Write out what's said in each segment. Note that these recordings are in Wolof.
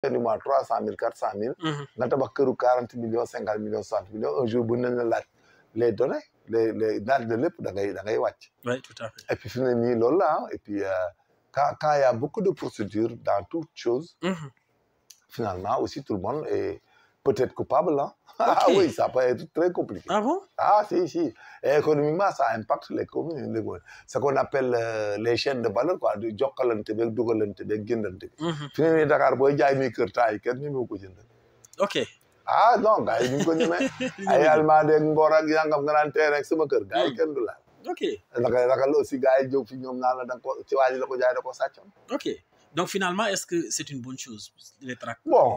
du mois 300 000 400 000. nga tabax këru 40 millions 50 millions 60 millions un jour bu ñu la laaj les données les dates de lépp da ngay wàcc. Oui, tout à fait. Et puis fi mu ne nii loolu la et puis quand il y a beaucoup de procédures dans toute chose. Finalement aussi tout le monde est peut-être coupable hein. Ah oui, ça peut être très compliqué. Ah bon? Ah si. Et économiquement, ça impacte les communes. Ce qu'on appelle les chaînes de valeur, quoi. Du jokkalante beeg dugalante beeg jëndante bi. Fi ne nii Dakar booy jaay mi kër temps yi kenn ñemewu ko jënd. Ok. Ah non gars yi ñu ngi ko ñemee. ay Almadies ak Mbor ak Yangam nga naan tey rek sama kër. gars yi kenn du laal. Ok. naka ragal aussi gars yi jóg fi ñoom naan la da nga ko ci waa ji la ko jaay da ko sàccoon. Ok. Donc finalement, est-ce que c'est une bonne chose les tracts? Bon,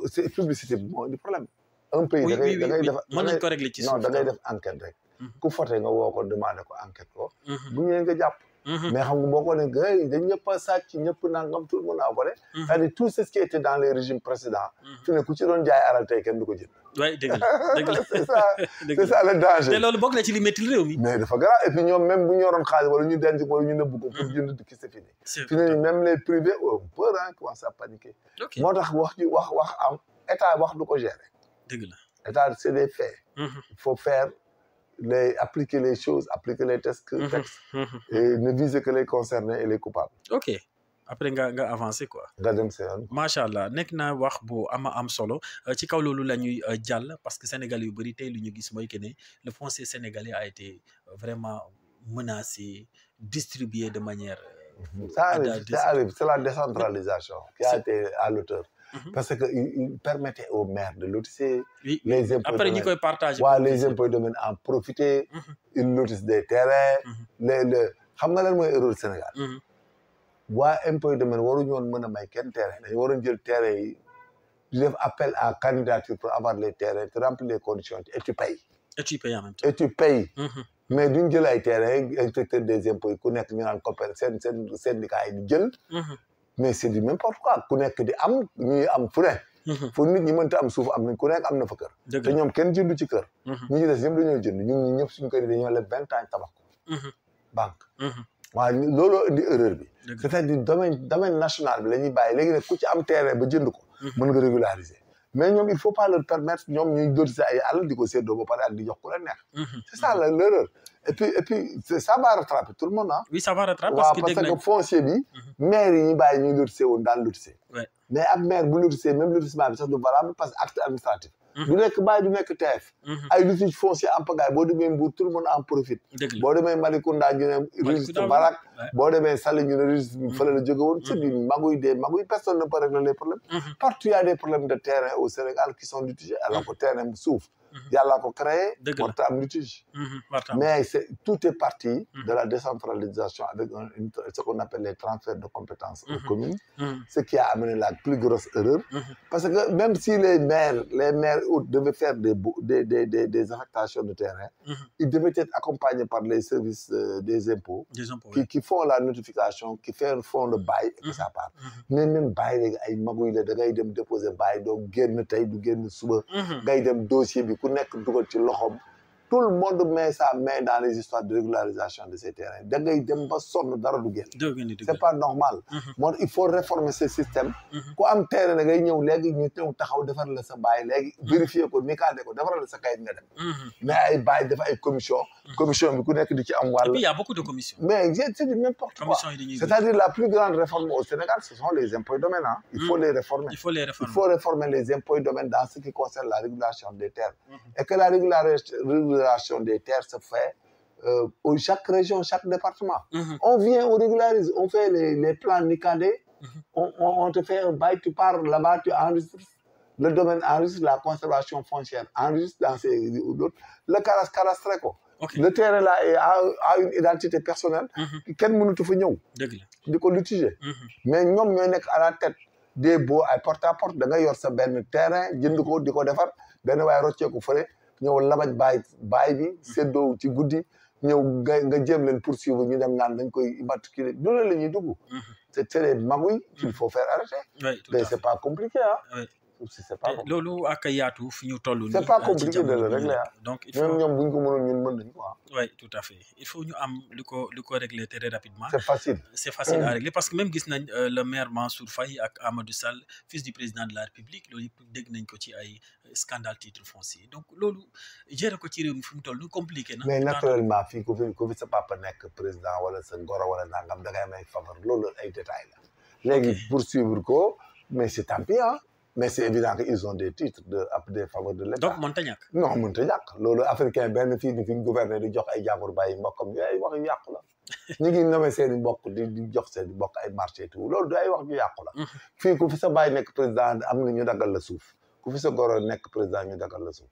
c'est publicité bon du problème. Un pays da ngay def mën nañu ko régler ci suuf. non da ngay def enquête rek. ku fote nga woo ko demandé ko enquête ko. bu ñëwee nga jàpp. mais xam nga boo ko ne gars yi dañ ñëpp a sàcc ñëpp nangam tout le monde a volé. c'est-à-dire tout ce qui était dans les régimes précédents. fi ne ku ci doon jaay alal tey kenn du ko jënd. oui dëgg la c'est ça le danger. te loolu bokk na ci li métti réew mi. mais dafa grave et puis ñoom même bu ñu yoroon xaalis wala ñu denc ko wala ñu nëbb ko pour jënd dëkk c'est fini. fi ne même les privés ont peur hein commencent à paniquer. moo tax wax am état wax du ko gérer. dëgg la. État, c'est des faits. Il faut appliquer les choses, appliquer les textes et ne viser que les concernés et les coupables. Ok. Après nga avancer quoi. nga dem sa yoon. macha allah nekk na wax bu am solo ci kaw loolu la ñuy jàll parce que Sénégal yu bëri tey lu ñu gis mooy que ne le foncier sénégalais a été vraiment menacé, distribué de manière. Ça arrive, c'est la décentralisation qui a été à l'auteur. Parce qu'il permettait aux maires de lotisser. Oui. Les impôts après ñi koy partager. les impôts domaines en profiter. Ils lotissent des terrains. xam nga lan mooy erreur Sénégal. waa impôts domaines waruñu woon mën a may kenn terrain dañu waroon jël terrain yi di def appel à candidature pour avoir les terrains tu remplis les conditions et tu payes. et tu payes en même temps. et tu payes. mais duñ jël ay terrain inspecteur des impôts yi ku nekk ñu naan coopér seen syndicat yi di jël. mais c'est du n'importe quoi ku nekk di am ñuy am fu ne. fu nit ñi mënta am suuf am nañ ku nekk am na fa kër. te ñoom kenn jëndu ci kër. ñu ci des ñëpp dañoo jënd ñun ñi ñëpp suñu kër yi dañoo leb 20 ans tabax ko. banque. waaw looloo indi erreur bi. c'est-à-dire domaine national bi la ñuy bàyyi léegi nag ku ci am terrain ba jënd ko. mën nga régulariser. mais ñoom il faut pas leur permettre ñoom ñuy dotiser ay àll di ko séddoo ba pare ak di jox ku la neex. c'est ça l'erreur. et puis ça va rattraper tout le monde ah. oui ça va rattraper parce que foncier bi. maire yi ñu bàyyi ñuy lotisser woon daal lotisser. mais ab maire bu lotisser même lotissement bi sax du valable parce que acte administratif. du nekk bàyyi du nekk TF. ay litige foncier en pagaille boo demee Mbour tout le monde en profite. boo demee Malicounda ñu ne registre Barak. boo demee Saly ñu ne registre bi fële la jóge woon. c'est du magouille personne ne peut régler les problèmes. partout il y a des problèmes de terrain au Sénégal qui sont litigés alors que terrain suuf. yàlla ko créé. warta am litige. mais tout est parti de la décentralisation avec ce qu'on appelle les transferts de compétences aux communes. Ce qui a amené la plus grosse erreur. Parce que même si les maires devaient faire des affectations de terrain, ils devaient être accompagnés par les services des impôts qui font la notification, qui font le bail et que ça part. Mais même bail léegi ay maguy la da ngay dem déposer bail doo génn tey du génn suba. ngay dem dossier bi ku nekk dugal ci loxoom. Tout le monde met sa main dans les histoires de régularisation de ces terrains. Da ngay dem ba sonn dara du génn. C'est pas normal. Moo il faut réformer ce système. ku am terrain da ngay ñëw léegi ñu ñëw taxaw defar la sa bail léegi vérifier ko nikaade ko defar la sa kayit nga dem. mais ay bail dafa ay commission bi ku nekk di ci am wàll. Et puis il y a beaucoup de commissions. mais c'est du n'importe quoi. C'est-à-dire la plus grande réforme au Sénégal ce sont les impôts et domaines hein. Il faut les réformer. Il faut réformer les impôts et domaines dans ce qui concerne la régulation des terres. Et que la régulation des terres se fait chaque région, chaque département. On vient, on régularise, on fait les plans nicadés, on te fait un bail, tu pars là-bas, tu enregistres, le domaine enregistre, la conservation foncière enregistre dans ces d'autres, le cadastré quoi. Le terrain là a une identité personnelle. Kenn mënatu fa ñëw. di ko litiger. mais ñoom ñooy nekk à la tête des baux ay porte à porte da nga yor sa benn terrain jënd ko di ko defar benn waaye roccee ko fële ñëw labaj baay bi séddoo ci guddi ñëw nga jéem leen poursuivre ñu dem naan dañ koy immatriculer loolu la ñuy dugg. c'est des magouilles qu'il faut faire arrêter. mais c'est pas compliqué ah. suuf si c'est pas compliqué. loolu ak yaatu fi ñu toll nii. c'est pas compliqué de le régler donc il faut même ñoom bu ñu ko mënoon ñun mën nañu quoi. oui tout à fait il faut ñu am lu ko régler très rapidement. c'est facile. c'est facile à régler parce que même gis nañ le maire Mansour Faye ak Amadou Sall fils du président de la République loolu yëpp dégg nañ ko ci ay scandale titre foncier donc loolu gérer ko ci réew mi fi mu toll nii compliqué na. mais naturellement fii ku fi sa papa nekk président wala sa goro wala nangam da ngay may faveur loolu ay détails la. léegi poursuivre ko mais c'est tant pis hein. mais c'est évident que ils ont des titres des faveurs de l'État. donc mënta ñàkk. non mënta ñàkk loolu africain benn fii ni fi ñu gouverner di jox ay jàmbur bàyyi mbokkam yi ay wax yu yàqu la. ñu ngi nommé seen i mbokk di jox seen i mbokk ay marché tout loolu du ay wax yu yàqu la. fii ku fi sa baay nekk président am na ñu daggal la suuf ku fi sa goro nekk président ñu daggal la suuf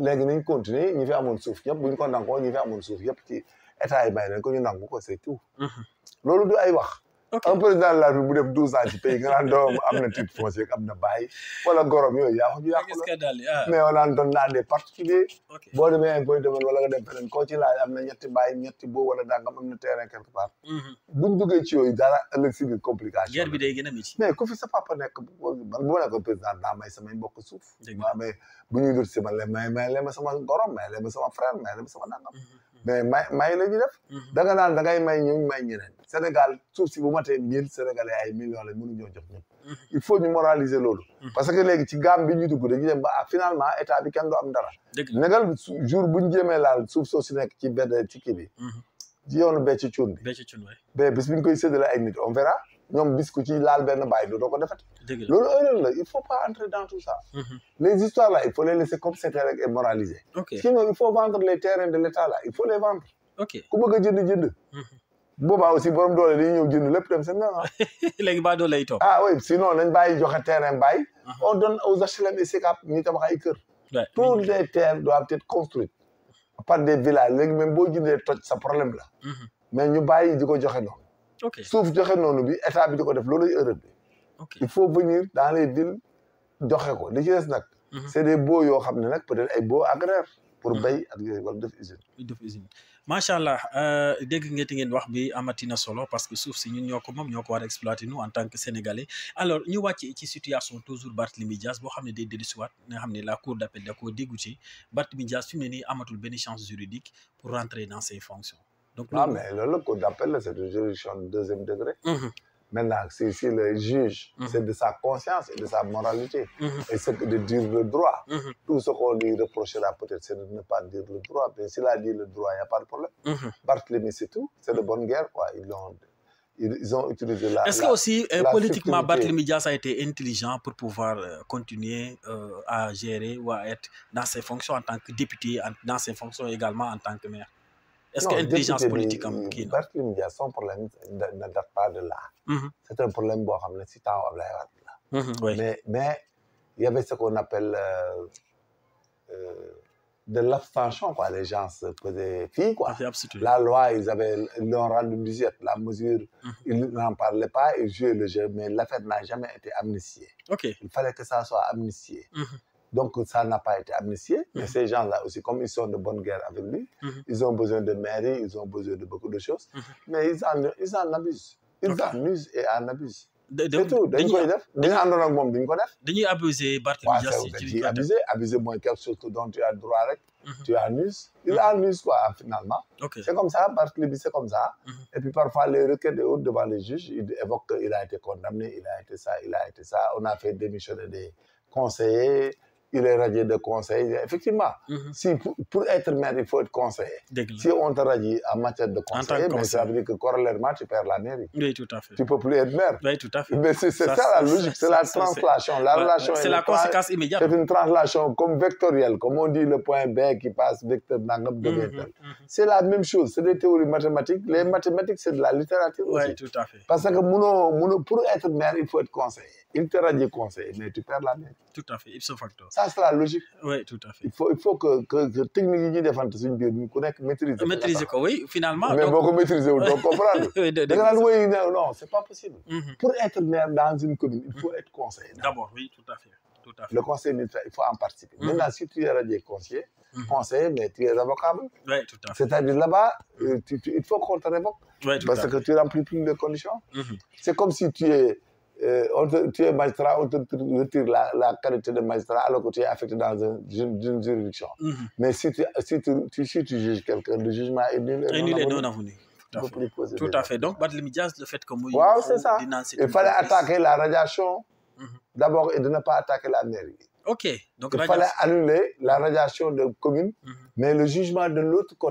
léegi nañ continuer ñi fi amoon suuf ñëpp bu ñu ko nangoo ñi fi amoon suuf yëpp ci état yi may nañ ko ñu nangu ko c'est tout. loolu du ay wax. un président de la République bu def 12 ans ci pays nga naan doom am na titre foncier am na bail wala gorom yooyu yaa ko yàqu la mais on en donne à des particuliers boo demee impôt domaine wala nga dem feneen koo ci laaj am na ñetti bail ñetti boo wala dangam am na terrain quelque part buñ duggee ci yooyu dara ëllëg si biir complication guerre bi day gën a métti mais ku fi sa papa nekk man bu ma nekkoon président naa may samay mbokk suuf waaw mais bu ñuy dut si man le may leen ma sama gorom may leen ma sama frère may leen ma sama dangam mais may la ñu def da nga naan da ngay may ñu may ñeneen Sénégal suuf si bu matee 1000 Sénégalais ay millions la mënuñoo jox ñëpp il faut ñu moraliser loolu parce que léegi ci gaam bi ñu dugg dañu dem ba finalement état bi kenn du am dara negal jour buñu jéemee laal suuf soo si nekk ci benn ci kii bi ci yoonu becc cuun bi mais bis bi ñu koy séddale ay nit on verra ñoom bis ku ci laal benn bàyyi doo ko defati loolu erreur la il faut pas entrer dans tout ça les histoires là il faut les laisser comme c'était rek et moraliser sinon il faut vendre les terrains de l'état là il faut les vendre ku bëgg a jënd boobaa aussi borom doole dañuy ñëw jënd lépp dem seen nga léegi ba doole lay toog oui sinon nañ bàyyi joxe terrain bàyyi on donne aux HLM et SICAP ñuy tabax ay kër toutes les terres doivent être construites par des villages léegi même boo jëndee toj sa problème la mais ñu bàyyi di ko joxe noonu suuf joxe noonu bi état bi di ko def loolu erreur bi il faut venir dans les villes joxe ko li ci des nag c'est des baux yoo xam ne nag peut-être ay baux agraires pour béy ak yooyu wala def usine macha allah dégg ngeen wax bi amatina solo parce que suuf si ñun ñoo ko moom ñoo ko war a exploiter nous en tant que sénégalais alors ñu wàcc ci situation toujours Barthélémy Dias boo xam ne day dellusiwaat nga xam ne la cour d'appel da koo dégoûté Barthélémy Dias fi mu ne nii amatul benn chance juridique pour rentrer dans ses fonctions. donc mais loolu la cour d'appel c'est une juridiction de deuxième degré. Maintenant, si le juge, c'est de sa conscience et de sa moralité, et c'est de dire le droit. Tout ce qu'on lui reprochera peut-être, c'est de ne pas dire le droit. Mais s'il a dit le droit, il n'y a pas de problème. Barthélémy, c'est tout. C'est de bonne guerre, quoi. Ils ont utilisé la... Est-ce que aussi, politiquement, Barthélémy Dias a été intelligent pour pouvoir continuer à gérer ou à être dans ses fonctions en tant que député, dans ses fonctions également en tant que maire? Est-ce que l'intelligence politique qui Barthélémy Dias, son problème ne date pas de là. C'est un problème bon, si tu as mais il y avait ce qu'on appelle de l'abstention, quoi. Les gens se faisaient fi, quoi. La loi, ils l'ont rendu musette. La mesure, ils n'en parlaient pas, ils jouaient le jeu, mais l'affaire n'a jamais été amnistiée. Il fallait que ça soit amnistié. Donc, ça n'a pas été amnistié. Mais ces gens-là aussi, comme ils sont de bonne guerre avec lui, ils ont besoin de mairie, ils ont besoin de beaucoup de choses. Mais ils en abusent. Ils en usent et en abusent. C'est tout. Dañuy abuser Barthélémy Dias. Abuser moins quelque chose dont tu as le droit. Tu en uses. Ils en usent, quoi, finalement. C'est comme ça, Barthélémy, c'est comme ça. Et puis parfois, les requêtes de haut devant les juges, ils évoquent qu'il a été condamné, il a été ça, il a été ça. On a fait démissionner des conseillers. Il est radié de conseil. Effectivement, si pour être maire, il faut être conseiller. Si on te radie en matière de conseiller, mais ça veut dire que corollairement, tu perds la mairie. Oui, tout à fait. Tu ne peux plus être maire. Oui, tout à fait. Mais c'est ça la logique, c'est la translation. La relation c'est la conséquence immédiate. C'est une translation comme vectorielle, comme on dit le point B qui passe vecteur nangam de vecteur. C'est la même chose, c'est des théories mathématiques. Les mathématiques, c'est de la littérature aussi. Oui, tout à fait. Parce que pour être maire, il faut être conseiller. Il te radie conseiller, mais tu perds la mairie. Tout à fait, ipso facto. Ça, c'est la logique. Oui, tout à fait. Il faut que technique yi défendre suñu biir ñu ku nekk maîtriser. Maîtriser ko, oui, finalement. Mais boo ko maîtriser wu doo comprendre. Non, c'est pas possible. Pour être maire dans une commune, il faut être conseiller. D'abord, oui, tout à fait. Le conseil militaire, il faut en participer. Maintenant, si tu es radié conseiller, mais tu es révocable. Oui, tout à fait. C'est-à-dire là-bas, il faut qu'on te révoque. Oui, tout parce que tu remplis plus les conditions. C'est comme si tu es tu es magistrat, on te retire la qualité de magistrat alors que tu es affecté dans une juridiction. Mais si tu juges quelqu'un, le jugement est nul et non avenu. Tout à fait. Donc, Barthélémy Dias, le fait que waaw, c'est ça. Il fallait attaquer la radiation d'abord et de ne pas attaquer la mairie. Ok. Donc, il fallait annuler la radiation de commune, mais le jugement de l'autre côté.